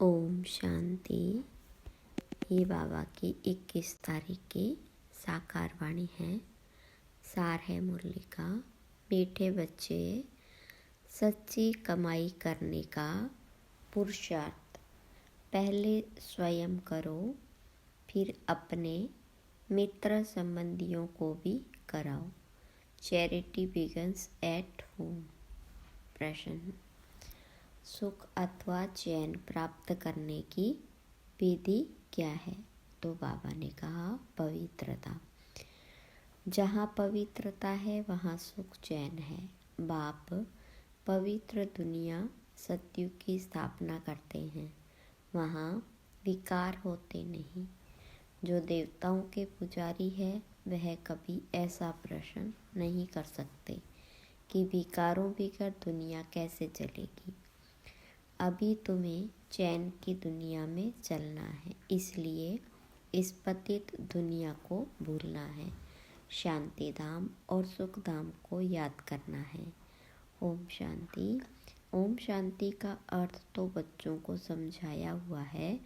ओम शांति। ये बाबा की 21 तारीख की साकार वाणी है। सार है मुरली का। मीठे बच्चे, सच्ची कमाई करने का पुरुषार्थ पहले स्वयं करो, फिर अपने मित्र संबंधियों को भी कराओ। Charity begins at home. प्रश्न: सुख अथवा चैन प्राप्त करने की विधि क्या है? तो बाबा ने कहा, पवित्रता। जहाँ पवित्रता है वहाँ सुख चैन है। बाप पवित्र दुनिया सत्युग की स्थापना करते हैं। वहाँ विकार होते नहीं। जो देवताओं के पुजारी है वह कभी ऐसा प्रश्न नहीं कर सकते कि विकारों बिगर दुनिया कैसे चलेगी। अभी तुम्हें चैन की दुनिया में चलना है, इसलिए इस पतित दुनिया को भूलना है। शांति धाम और सुख धाम को याद करना है। ओम शांति। ओम शांति का अर्थ तो बच्चों को समझाया हुआ है।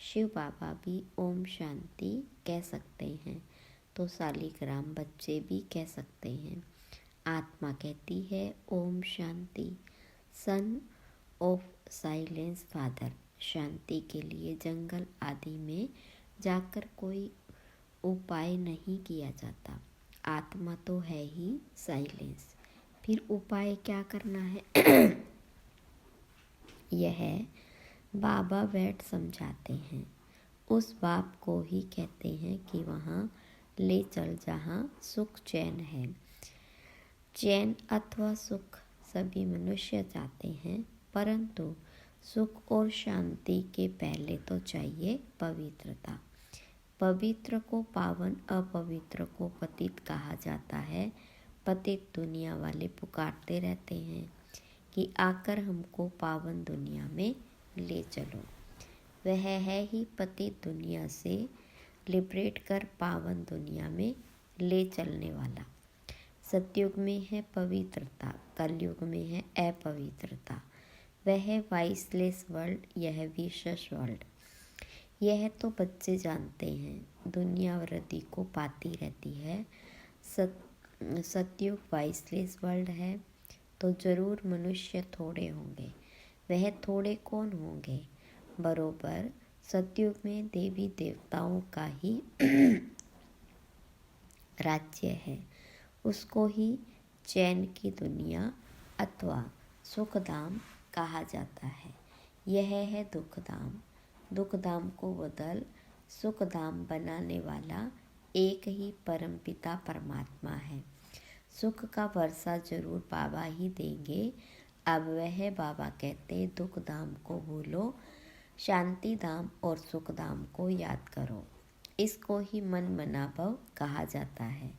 शिव बाबा भी ओम शांति कह सकते हैं, तो सालिग्राम बच्चे भी कह सकते हैं। आत्मा कहती है Om Shanti. Son of silence father, शांति के लिए जंगल आदि में जाकर कोई उपाय नहीं किया जाता। आत्मा तो है ही साइलेंस, फिर उपाय क्या करना है? यह बाबा बैठ समझाते हैं। उस बाप को ही कहते हैं कि वहाँ ले चल जहाँ सुख चैन है। चैन अथवा सुख सभी मनुष्य चाहते हैं, परंतु सुख और शांति के पहले तो चाहिए पवित्रता। पवित्र को पावन, अपवित्र को पतित कहा जाता है। पतित दुनिया वाले पुकारते रहते हैं कि आकर हमको पावन दुनिया में ले चलो। वह है ही पतित दुनिया से लिबरेट कर पावन दुनिया में ले चलने वाला। सतयुग में है पवित्रता, कलयुग में है अपवित्रता। वह है वाइसलेस वर्ल्ड, यह विशेष वर्ल्ड। यह तो बच्चे जानते हैं। दुनिया वृद्धि को पाती रहती है। सतयुग वाइसलेस वर्ल्ड है, तो जरूर मनुष्य थोड़े होंगे। वह थोड़े कौन होंगे? बरोबर सतयुग में देवी देवताओं का ही राज्य है। उसको ही चैन की दुनिया अथवा सुखधाम कहा जाता है। यह है दुखधाम। दुखधाम को बदल सुखधाम बनाने वाला एक ही परमपिता परमात्मा है। सुख का वर्षा जरूर बाबा ही देंगे। अब वह बाबा कहते दुखधाम को भूलो, शांति धाम और सुखधाम को याद करो। इसको ही मन मनाभव कहा जाता है।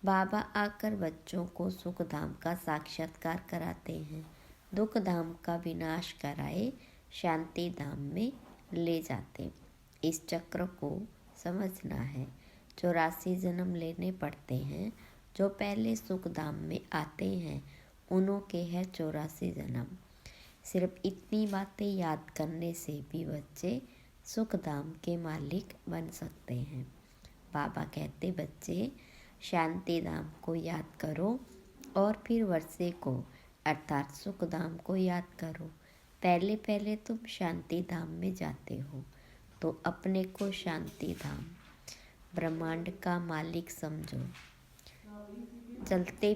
बाबा आकर बच्चों को सुख धाम का साक्षात्कार कराते हैं। दुख धाम का विनाश कराए शांति धाम में ले जाते। इस चक्र को समझना है। 84 जन्म लेने पड़ते हैं। जो पहले सुख धाम में आते हैं उन्हों के है 84 जन्म। सिर्फ इतनी बातें याद करने से भी बच्चे सुख धाम के मालिक बन सकते हैं। बाबा कहते बच्चे शांति धाम को याद करो और फिर वर्षे को अर्थात सुख धाम को याद करो। पहले पहले तुम शांति धाम में जाते हो तो अपने को शांति धाम ब्रह्मांड का मालिक समझो। चलते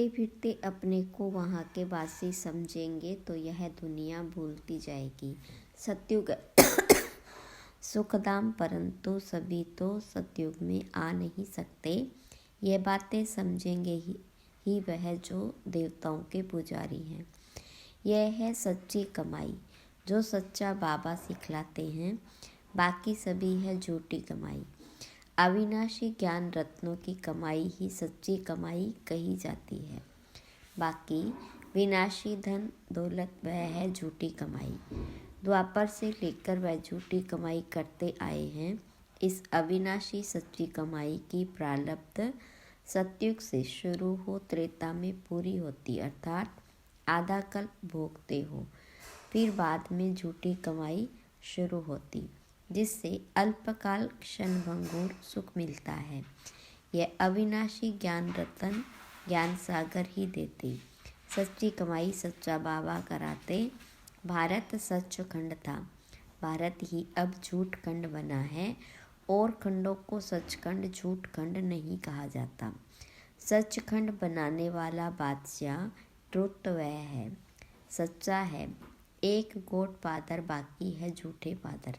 फिरते अपने को वहाँ के वासी समझेंगे तो यह दुनिया भूलती जाएगी। सतयुग सुखधाम, परंतु सभी तो सतयुग में आ नहीं सकते। ये बातें समझेंगे ही वह जो देवताओं के पुजारी हैं। यह है सच्ची कमाई जो सच्चा बाबा सिखलाते हैं। बाकी सभी है झूठी कमाई। अविनाशी ज्ञान रत्नों की कमाई ही सच्ची कमाई कही जाती है। बाकी विनाशी धन दौलत वह है झूठी कमाई। द्वापर से लेकर वह झूठी कमाई करते आए हैं। इस अविनाशी सच्ची कमाई की प्रारब्ध सतयुग से शुरू हो त्रेता में पूरी होती, अर्थात आधा कल्प भोगते हो, फिर बाद में झूठी कमाई शुरू होती, जिससे अल्पकाल क्षणभंगुर सुख मिलता है। यह अविनाशी ज्ञान रतन ज्ञान सागर ही देते। सच्ची कमाई सच्चा बाबा कराते। भारत सचखंड था, भारत ही अब झूठ खंड बना है, और खंडों को सचखंड झूठ खंड नहीं कहा जाता। सचखंड बनाने वाला बादशाह ट्रुथ वह है, सच्चा है। एक गोट पादर, बाकी है झूठे पादर।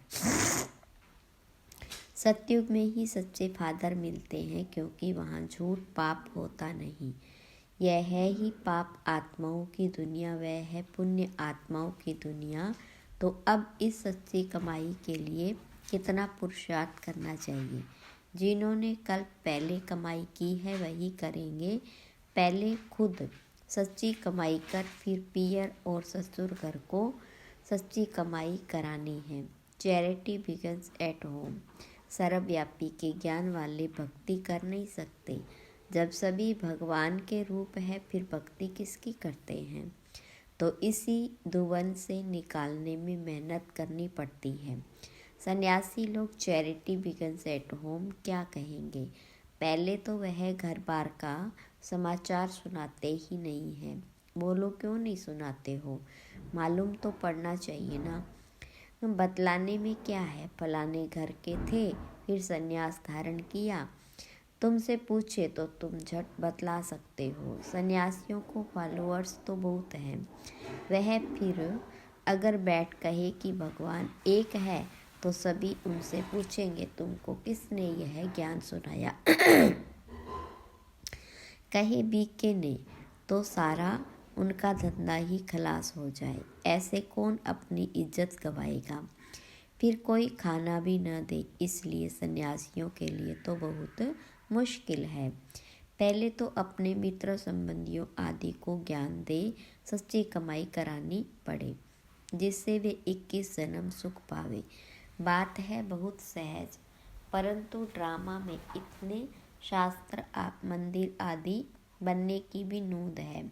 सतयुग में ही सच्चे फादर मिलते हैं, क्योंकि वहाँ झूठ पाप होता नहीं। यह है ही पाप आत्माओं की दुनिया, वह है पुण्य आत्माओं की दुनिया। तो अब इस सच्ची कमाई के लिए कितना पुरुषार्थ करना चाहिए। जिन्होंने कल पहले कमाई की है वही करेंगे। पहले खुद सच्ची कमाई कर फिर पियर और ससुर घर को सच्ची कमाई करानी है। Charity begins at home. सर्वव्यापी के ज्ञान वाले भक्ति कर नहीं सकते। जब सभी भगवान के रूप है फिर भक्ति किसकी करते हैं। तो इसी धुवन से निकालने में मेहनत करनी पड़ती है। सन्यासी लोग चैरिटी बिगन्स एट होम क्या कहेंगे। पहले तो वह घर बार का समाचार सुनाते ही नहीं है। बोलो क्यों नहीं सुनाते हो, मालूम तो पड़ना चाहिए ना। बतलाने में क्या है, फलाने घर के थे फिर सन्यास धारण किया। तुमसे पूछे तो तुम झट बतला सकते हो। सन्यासियों को फॉलोअर्स तो बहुत हैं। वह फिर अगर बैठ कहे कि भगवान एक है तो सभी उनसे पूछेंगे तुमको किसने यह ज्ञान सुनाया। कहे बीके ने तो सारा उनका धंधा ही खलास हो जाए। ऐसे कौन अपनी इज्जत गवाएगा, फिर कोई खाना भी न दे। इसलिए सन्यासियों के लिए तो बहुत मुश्किल है। पहले तो अपने मित्र संबंधियों आदि को ज्ञान दे, सच्ची कमाई करानी पड़े, जिससे वे 21 जन्म सुख पावे। बात है बहुत सहज, परंतु ड्रामा में इतने शास्त्र मंदिर आदि बनने की भी नूंद है।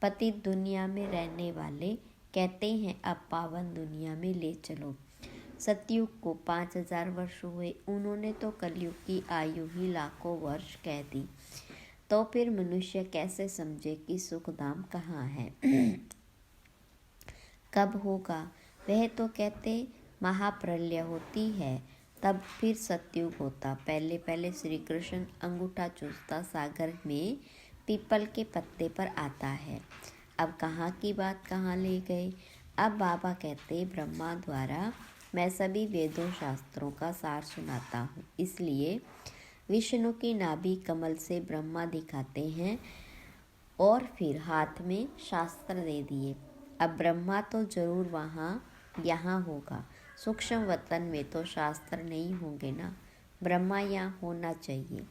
पतित दुनिया में रहने वाले कहते हैं अब पावन दुनिया में ले चलो। सतयुग को 5000 वर्ष हुए, उन्होंने तो कलयुग की आयु ही लाखों वर्ष कह दी। तो फिर मनुष्य कैसे समझे कि सुख धाम कहाँ है, कब होगा। वह तो कहते महाप्रलय होती है तब फिर सतयुग होता। पहले पहले श्री कृष्ण अंगूठा चूसता सागर में पीपल के पत्ते पर आता है। अब कहाँ की बात कहाँ ले गए। अब बाबा कहते ब्रह्मा द्वारा मैं सभी वेदों शास्त्रों का सार सुनाता हूँ। इसलिए विष्णु की नाभि कमल से ब्रह्मा दिखाते हैं और फिर हाथ में शास्त्र दे दिए। अब ब्रह्मा तो जरूर वहाँ यहाँ होगा। सूक्ष्म वतन में तो शास्त्र नहीं होंगे ना, ब्रह्मा यहाँ होना चाहिए।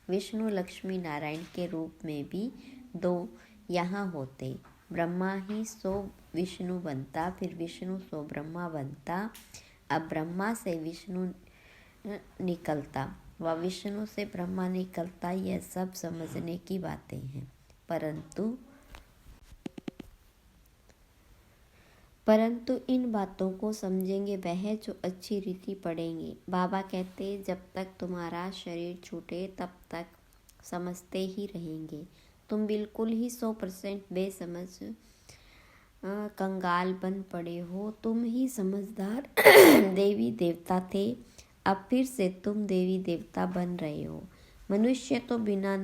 विष्णु लक्ष्मी नारायण के रूप में भी दो यहाँ होते। ब्रह्मा ही सो विष्णु बनता, फिर विष्णु सो ब्रह्मा बनता। अब ब्रह्मा से विष्णु निकलता व विष्णु से ब्रह्मा निकलता, यह सब समझने की बातें हैं। परंतु इन बातों को समझेंगे वह जो अच्छी रीति पढ़ेंगे। बाबा कहते जब तक तुम्हारा शरीर छूटे तब तक समझते ही रहेंगे। तुम बिल्कुल ही 100% बेसमझ कंगाल बन पड़े हो। तुम ही समझदार देवी देवता थे, अब फिर से तुम देवी देवता बन रहे हो। मनुष्य तो बना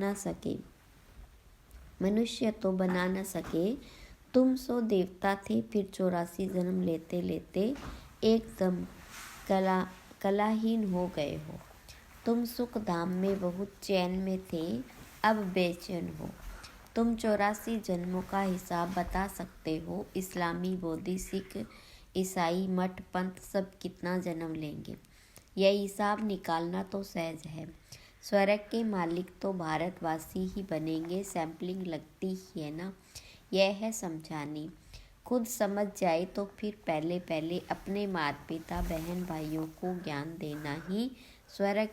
न सके। तुम सो देवता थे, फिर 84 जन्म लेते लेते एकदम कलाहीन हो गए हो। तुम सुख धाम में बहुत चैन में थे, अब बेचैन हो। तुम 84 जन्मों का हिसाब बता सकते हो। इस्लामी, बौद्धी, सिख, ईसाई, मठ, पंथ सब कितना जन्म लेंगे, यह हिसाब निकालना तो सहज है। स्वर्ग के मालिक तो भारतवासी ही बनेंगे, सैम्पलिंग लगती ही है ना। यह है समझानी। खुद समझ जाए तो फिर पहले पहले अपने माता पिता बहन भाइयों को ज्ञान देना ही स्वर्ग।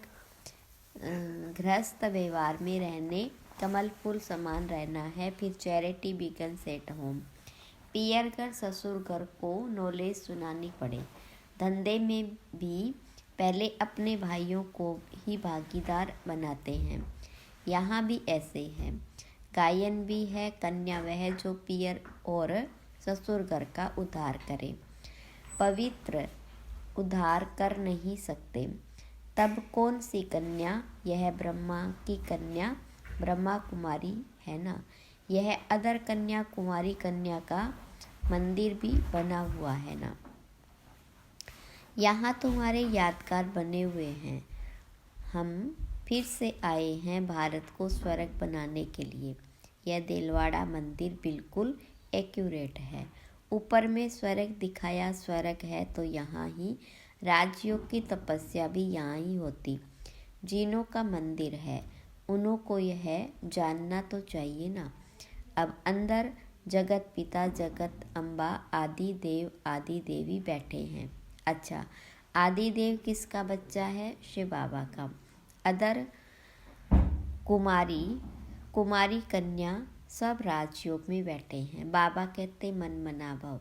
गृहस्थ व्यवहार में रहने, कमल फूल समान रहना है। फिर चैरिटी बिगन्स एट होम। पियर घर ससुर घर को नॉलेज सुनानी पड़े। धंधे में भी पहले अपने भाइयों को ही भागीदार बनाते हैं। यहाँ भी ऐसे हैं। गायन भी है, कन्या वह जो पियर और ससुर घर का उद्धार करे। पवित्र उद्धार कर नहीं सकते, तब कौन सी कन्या? यह ब्रह्मा की कन्या ब्रह्मा कुमारी है ना। यह अदर कन्या कुमारी कन्या का मंदिर भी बना हुआ है ना। यहाँ तुम्हारे यादगार बने हुए हैं। हम फिर से आए हैं भारत को स्वर्ग बनाने के लिए। यह दिलवाड़ा मंदिर बिल्कुल एक्यूरेट है। ऊपर में स्वर्ग दिखाया, स्वर्ग है तो यहाँ ही राजयोग की तपस्या भी यहाँ ही होती। जिनों का मंदिर है उन्हों को यह जानना तो चाहिए ना। अब अंदर जगत पिता, जगत अम्बा, आदि देव आदि देवी बैठे हैं। अच्छा, आदि देव किसका बच्चा है? शिव बाबा का। अदर कुमारी कन्या सब राजयोग में बैठे हैं। बाबा कहते मन मना भव,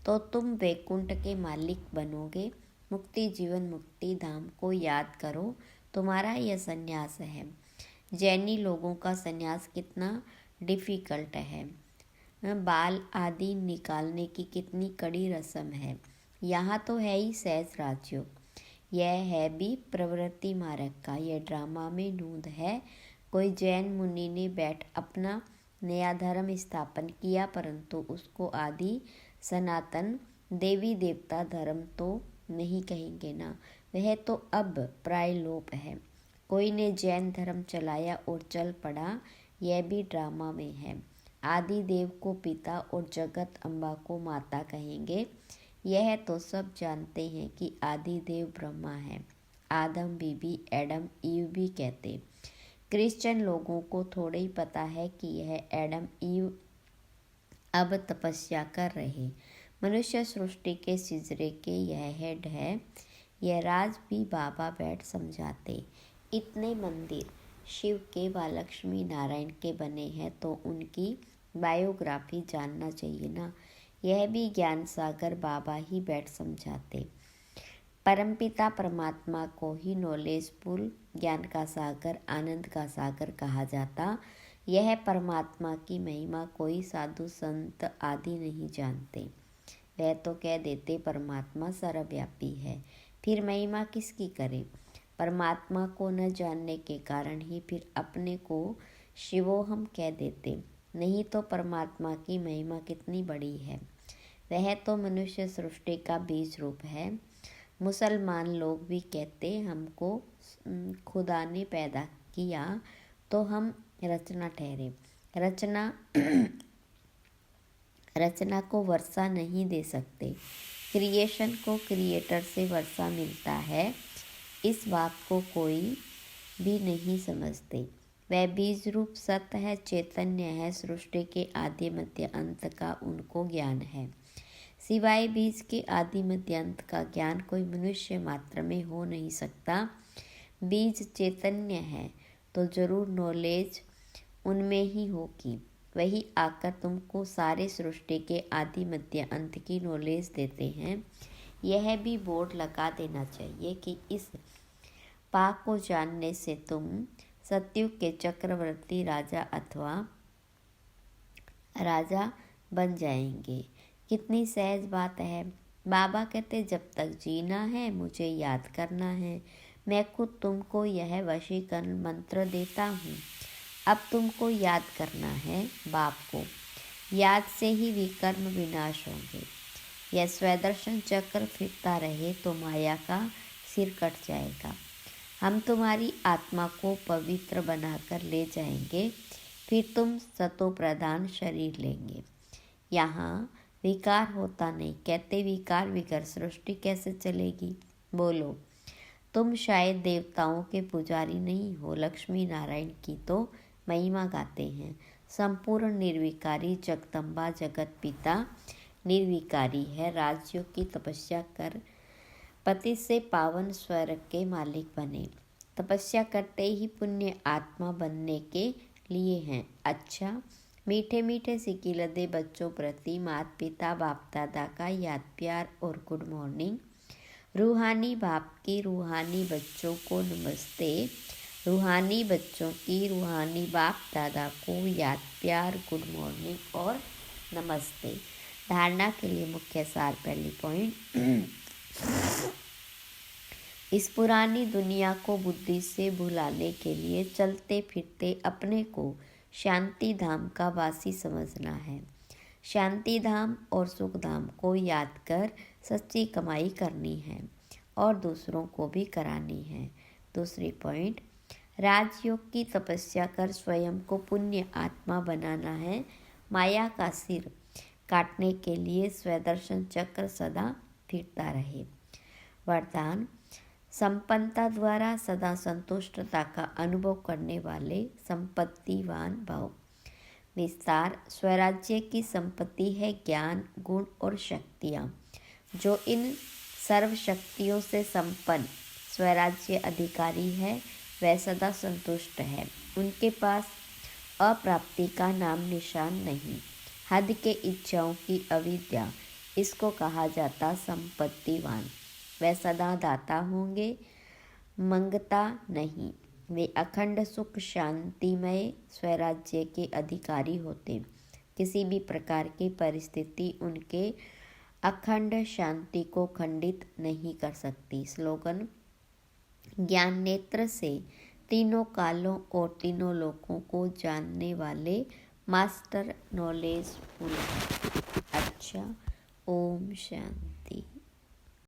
तो तुम वैकुंठ के मालिक बनोगे। मुक्ति जीवन मुक्ति धाम को याद करो, तुम्हारा यह संन्यास है। जैनी लोगों का संन्यास कितना डिफ़िकल्ट है। बाल आदि निकालने की कितनी कड़ी रस्म है। यहाँ तो है ही सहज राजयोग। यह है भी प्रवृत्ति मार्ग का। यह ड्रामा में नूंद है। कोई जैन मुनि ने बैठ अपना नया धर्म स्थापन किया, परंतु उसको आदि सनातन देवी देवता धर्म तो नहीं कहेंगे ना। वह तो अब प्रायलोप है। कोई ने जैन धर्म चलाया और चल पड़ा, यह भी ड्रामा में है। आदि देव को पिता और जगत अम्बा को माता कहेंगे। यह तो सब जानते हैं कि आदि देव ब्रह्मा है। आदम बीबी एडम ईव भी कहते। क्रिश्चियन लोगों को थोड़ा ही पता है कि यह एडम ईव अब तपस्या कर रहे। मनुष्य सृष्टि के सिजरे के यह हेड है। यह राज भी बाबा बैठ समझाते। इतने मंदिर शिव के व लक्ष्मी नारायण के बने हैं तो उनकी बायोग्राफी जानना चाहिए ना। यह भी ज्ञान सागर बाबा ही बैठ समझाते। परमपिता परमात्मा को ही नॉलेजफुल, ज्ञान का सागर, आनंद का सागर कहा जाता। यह परमात्मा की महिमा कोई साधु संत आदि नहीं जानते। वह तो कह देते परमात्मा सर्वव्यापी है, फिर महिमा किसकी करें? परमात्मा को न जानने के कारण ही फिर अपने को शिवोहम कह देते। नहीं तो परमात्मा की महिमा कितनी बड़ी है। वह तो मनुष्य सृष्टि का बीज रूप है। मुसलमान लोग भी कहते हमको खुदा ने पैदा किया तो हम रचना ठहरे। रचना को वर्षा नहीं दे सकते। क्रिएशन को क्रिएटर से वर्षा मिलता है। इस बात को कोई भी नहीं समझते। वह बीज रूप सत्य है, चैतन्य है, सृष्टि के आदि मध्य अंत का उनको ज्ञान है। सिवाय बीज के आदि मध्य अंत का ज्ञान कोई मनुष्य मात्र में हो नहीं सकता। बीज चैतन्य है तो जरूर नॉलेज उनमें ही होगी। वही आकर तुमको सारे सृष्टि के आदि मध्य अंत की नॉलेज देते हैं। यह भी बोर्ड लगा देना चाहिए कि इस पाक को जानने से तुम सतयुग के चक्रवर्ती राजा अथवा राजा बन जाएंगे। कितनी सहज बात है। बाबा कहते जब तक जीना है मुझे याद करना है। मैं खुद तुमको यह वशीकरण मंत्र देता हूँ। अब तुमको याद करना है बाप को। याद से ही विकर्म विनाश होंगे। यह स्वदर्शन चक्र फिरता रहे तो माया का सिर कट जाएगा। हम तुम्हारी आत्मा को पवित्र बनाकर ले जाएंगे, फिर तुम सतो प्रधान शरीर लेंगे। यहाँ विकार होता नहीं। कहते विकार विकर सृष्टि कैसे चलेगी? बोलो। तुम शायद देवताओं के पुजारी नहीं हो, लक्ष्मी नारायण की तो महिमा गाते हैं। संपूर्ण निर्विकारी जगदम्बा जगत पिता निर्विकारी है। राजयोग की तपस्या कर पति से पावन स्वर्ग के मालिक बने। तपस्या करते ही पुण्य आत्मा बनने के लिए हैं। अच्छा, मीठे मीठे सिकिलदे बच्चों प्रति माता पिता बाप दादा का याद प्यार और गुड मॉर्निंग। रूहानी बाप की रूहानी बच्चों को नमस्ते। रूहानी बच्चों की रूहानी बाप दादा को याद प्यार गुड मॉर्निंग और नमस्ते। धारणा के लिए मुख्य सार। पहली पॉइंट, इस पुरानी दुनिया को बुद्धि से भुलाने के लिए चलते फिरते अपने को शांति धाम का वासी समझना है। शांति धाम और सुख धाम को याद कर सच्ची कमाई करनी है और दूसरों को भी करानी है। दूसरी पॉइंट, राजयोग की तपस्या कर स्वयं को पुण्य आत्मा बनाना है। माया का सिर काटने के लिए स्वदर्शन चक्र सदा फिरता रहे। वरदान, संपन्नता द्वारा सदा संतुष्टता का अनुभव करने वाले संपत्तिवान भव। विस्तार, स्वराज्य की संपत्ति है ज्ञान, गुण और शक्तियाँ। जो इन सर्व शक्तियों से संपन्न स्वराज्य अधिकारी है वह सदा संतुष्ट है। उनके पास अप्राप्ति का नाम निशान नहीं। हद के इच्छाओं की अविद्या, इसको कहा जाता संपत्तिवान। वे सदा दाता होंगे, मंगता नहीं। वे अखंड सुख शांतिमय स्वराज्य के अधिकारी होते। किसी भी प्रकार की परिस्थिति उनके अखंड शांति को खंडित नहीं कर सकती। स्लोगन, ज्ञान नेत्र से तीनों कालों और तीनों लोकों को जानने वाले मास्टर नॉलेजफुल। अच्छा, ओम शांति।